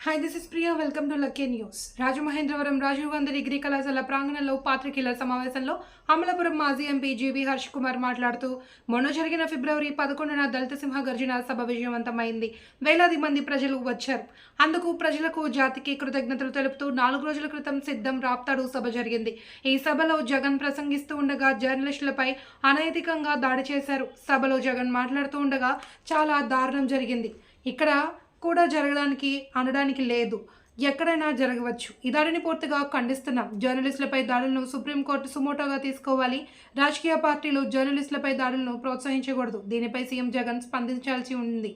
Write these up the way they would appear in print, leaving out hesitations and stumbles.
Hi this is Priya welcome to lucky news. Rajamahendravaram Rajiv Gandhi degree కళాశాల ప్రాంగణంలో పాత్రికేయుల సమావేశంలో అమలాపురం మాజీ ఎంపీ జీవీ హర్ష్ కుమార్ మాట్లాడుతూ మొన్న జరిగిన ఫిబ్రవరి 11న దళిత సింహ గర్జన సభ విజయవంతమైంది. వేలాది మంది ప్రజలు వచ్చారు. అందుకు ప్రజలకు జాతికి కృతజ్ఞతలు తెలుపుతూ 4 రోజుల క్రితం సిద్ధం రాప్తాడు సభ జరిగింది. ఈ సభలో జగన్ ప్రసంగిస్తూ ఉండగా జర్నలిస్టులపై అనైతికంగా దాడి చేశారు. సభలో జగన్ మాట్లాడుతూ ఉండగా చాలా దారుణం జరిగింది. ఇక్కడ కూడా జరగడానికి అనడానికి లేదు, ఎక్కడైనా జరగవచ్చు. ఈ దాడిని పూర్తిగా ఖండిస్తున్నాం. జర్నలిస్టులపై దాడులను సుప్రీంకోర్టు సుమోటోగా తీసుకోవాలి. రాజకీయ పార్టీలు జర్నలిస్టులపై దాడులను ప్రోత్సహించకూడదు. దీనిపై సీఎం జగన్ స్పందించాల్సి ఉంది.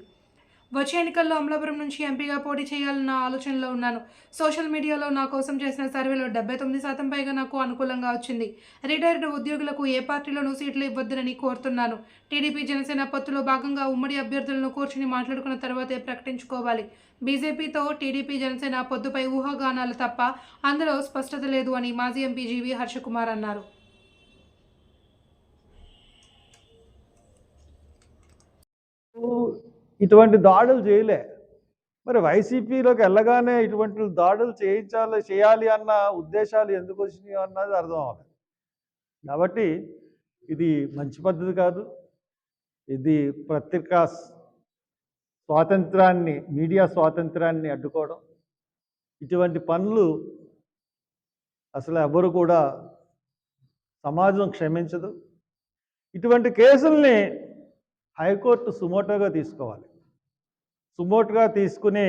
వచ్చే ఎన్నికల్లో అమలాపురం నుంచి ఎంపీగా పోటీ చేయాలన్న ఆలోచనలో ఉన్నాను. సోషల్ మీడియాలో నా కోసం చేసిన సర్వేలో 79% పైగా నాకు అనుకూలంగా వచ్చింది. రిటైర్డ్ ఉద్యోగులకు ఏ పార్టీలోనూ సీట్లు ఇవ్వొద్దని కోరుతున్నాను. టీడీపీ జనసేన పొత్తులో భాగంగా ఉమ్మడి అభ్యర్థులను కూర్చుని మాట్లాడుకున్న తర్వాతే ప్రకటించుకోవాలి. బీజేపీతో టీడీపీ జనసేన పొత్తుపై ఊహాగానాలు తప్ప అందులో స్పష్టత లేదు అని మాజీ ఎంపీ జీవీ హర్షకుమార్ అన్నారు. ఇటువంటి దాడులు చేయలే. మరి వైసీపీలోకి వెళ్ళగానే ఇటువంటి దాడులు చేయాలి అన్న ఉద్దేశాలు ఎందుకు వచ్చినాయో అన్నది అర్థం అవ్వాలి. కాబట్టి ఇది మంచి పద్ధతి కాదు. ఇది పత్రికా స్వాతంత్రాన్ని, మీడియా స్వాతంత్రాన్ని అడ్డుకోవడం. ఇటువంటి పనులు అసలు ఎవరు కూడా సమాజం క్షమించదు. ఇటువంటి కేసుల్ని హైకోర్టు సుమోటోగా తీసుకోవాలి. సుమోటోగా తీసుకుని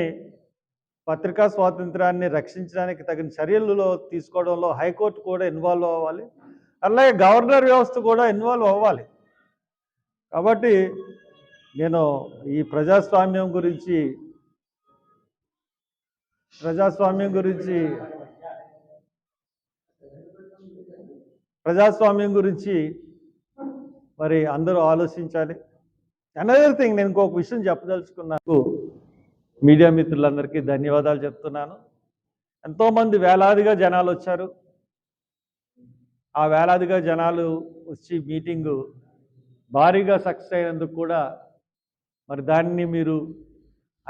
పత్రికా స్వాతంత్రాన్ని రక్షించడానికి తగిన చర్యలలో తీసుకోవడంలో హైకోర్టు కూడా ఇన్వాల్వ్ అవ్వాలి. అలాగే గవర్నర్ వ్యవస్థ కూడా ఇన్వాల్వ్ అవ్వాలి. కాబట్టి నేను ఈ ప్రజాస్వామ్యం గురించి మరి అందరూ ఆలోచించాలి. అనదర్ థింగ్, నేను ఇంకొక విషయం చెప్పదలుచుకున్నాను. మీడియా మిత్రులందరికీ ధన్యవాదాలు చెప్తున్నాను. ఎంతోమంది వేలాదిగా జనాలు వచ్చారు. ఆ వేలాదిగా జనాలు వచ్చి మీటింగు భారీగా సక్సెస్ అయినందుకు కూడా మరి దాన్ని మీరు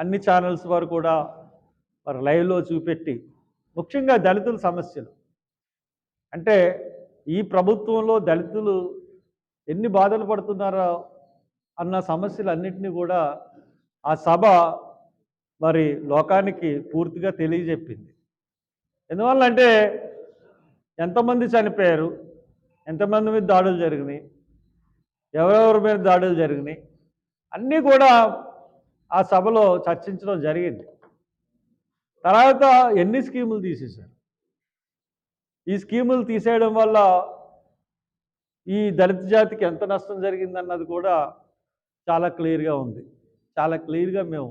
అన్ని ఛానల్స్ వారు కూడా మరి లైవ్లో చూపెట్టి, ముఖ్యంగా దళితుల సమస్యలు, అంటే ఈ ప్రభుత్వంలో దళితులు ఎన్ని బాధలు పడుతున్నారో అన్న సమస్యలన్నింటినీ కూడా ఆ సభ మరి లోకానికి పూర్తిగా తెలియజెప్పింది. ఎందువల్లంటే ఎంతమంది చనిపోయారు, ఎంతమంది మీద దాడులు జరిగినాయి, ఎవరెవరి మీద దాడులు జరిగినాయి అన్నీ కూడా ఆ సభలో చర్చించడం జరిగింది. తర్వాత ఎన్ని స్కీములు తీసేశారు. ఈ స్కీములు తీసేయడం వల్ల ఈ దళిత జాతికి ఎంత నష్టం జరిగిందన్నది కూడా చాలా క్లియర్గా ఉంది. చాలా క్లియర్గా మేము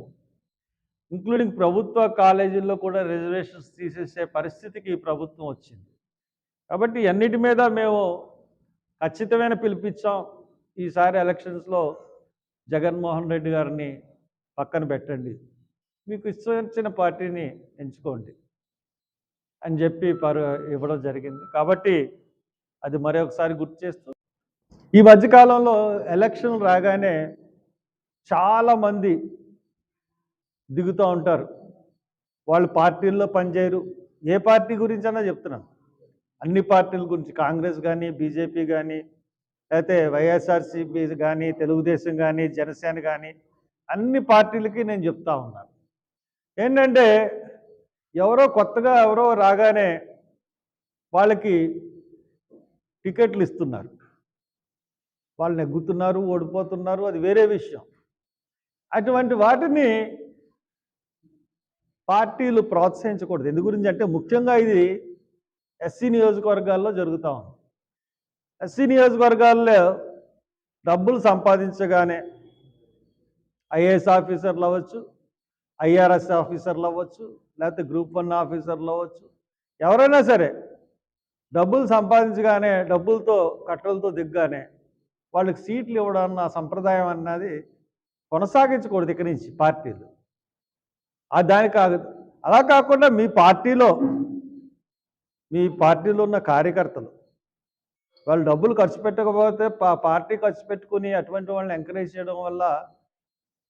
ఇంక్లూడింగ్ ప్రభుత్వ కాలేజీల్లో కూడా రిజర్వేషన్స్ తీసేసే పరిస్థితికి ఈ ప్రభుత్వం వచ్చింది. కాబట్టి అన్నిటి మీద మేము ఖచ్చితమైన పిలిపించాం. ఈసారి ఎలక్షన్స్లో జగన్మోహన్ రెడ్డి గారిని పక్కన పెట్టండి, మీకు ఇష్టమైన పార్టీని ఎంచుకోండి అని చెప్పి ఇవ్వడం జరిగింది. కాబట్టి అది మరొకసారి గుర్తు చేస్తూ, ఈ మధ్యకాలంలో ఎలక్షన్ రాగానే చాలామంది దిగుతూ ఉంటారు. వాళ్ళు పార్టీల్లో పనిచేయరు. ఏ పార్టీ గురించి అన్నా చెప్తున్నాను, అన్ని పార్టీల గురించి, కాంగ్రెస్ కానీ, బీజేపీ కానీ, లేకపోతే వైఎస్ఆర్సీపీ కానీ, తెలుగుదేశం కానీ, జనసేన కానీ, అన్ని పార్టీలకి నేను చెప్తా ఉన్నాను. ఏంటంటే కొత్తగా ఎవరో రాగానే వాళ్ళకి టికెట్లు ఇస్తున్నారు, వాళ్ళు నెగ్గుతున్నారు, ఓడిపోతున్నారు, అది వేరే విషయం. అటువంటి వాటిని పార్టీలు ప్రోత్సహించకూడదు. ఎందు గురించి అంటే ముఖ్యంగా ఇది ఎస్సీ నియోజకవర్గాల్లో జరుగుతూ ఉంది. ఎస్సీ నియోజకవర్గాల్లో డబ్బులు సంపాదించగానే ఐఏఎస్ ఆఫీసర్లు అవ్వచ్చు, ఐఆర్ఎస్ ఆఫీసర్లు అవ్వచ్చు, లేకపోతే గ్రూప్ 1 ఆఫీసర్లు అవ్వచ్చు, ఎవరైనా సరే డబ్బులు సంపాదించగానే, డబ్బులతో కట్టలతో దిగ్గానే వాళ్ళకి సీట్లు ఇవ్వడం అన్న సంప్రదాయం అన్నది కొనసాగించకూడదు ఇక్కడి నుంచి పార్టీలు. దానికి అలా కాకుండా మీ పార్టీలో ఉన్న కార్యకర్తలు వాళ్ళు డబ్బులు ఖర్చు పెట్టకపోతే పార్టీ ఖర్చు పెట్టుకుని అటువంటి వాళ్ళని ఎంకరేజ్ చేయడం వల్ల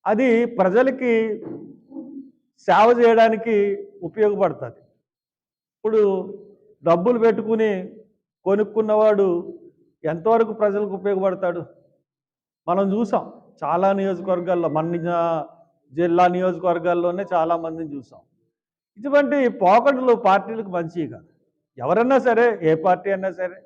అది ప్రజలకి సేవ చేయడానికి ఉపయోగపడుతుంది. ఇప్పుడు డబ్బులు పెట్టుకుని కొనుక్కున్నవాడు ఎంతవరకు ప్రజలకు ఉపయోగపడతాడు? మనం చూసాం చాలా నియోజకవర్గాల్లో, మన జిల్లా నియోజకవర్గాల్లోనే చాలామందిని చూసాం. ఇటువంటి పోకడలు పార్టీలకు మంచివి కాదు. ఎవరన్నా సరే, ఏ పార్టీ అయినా సరే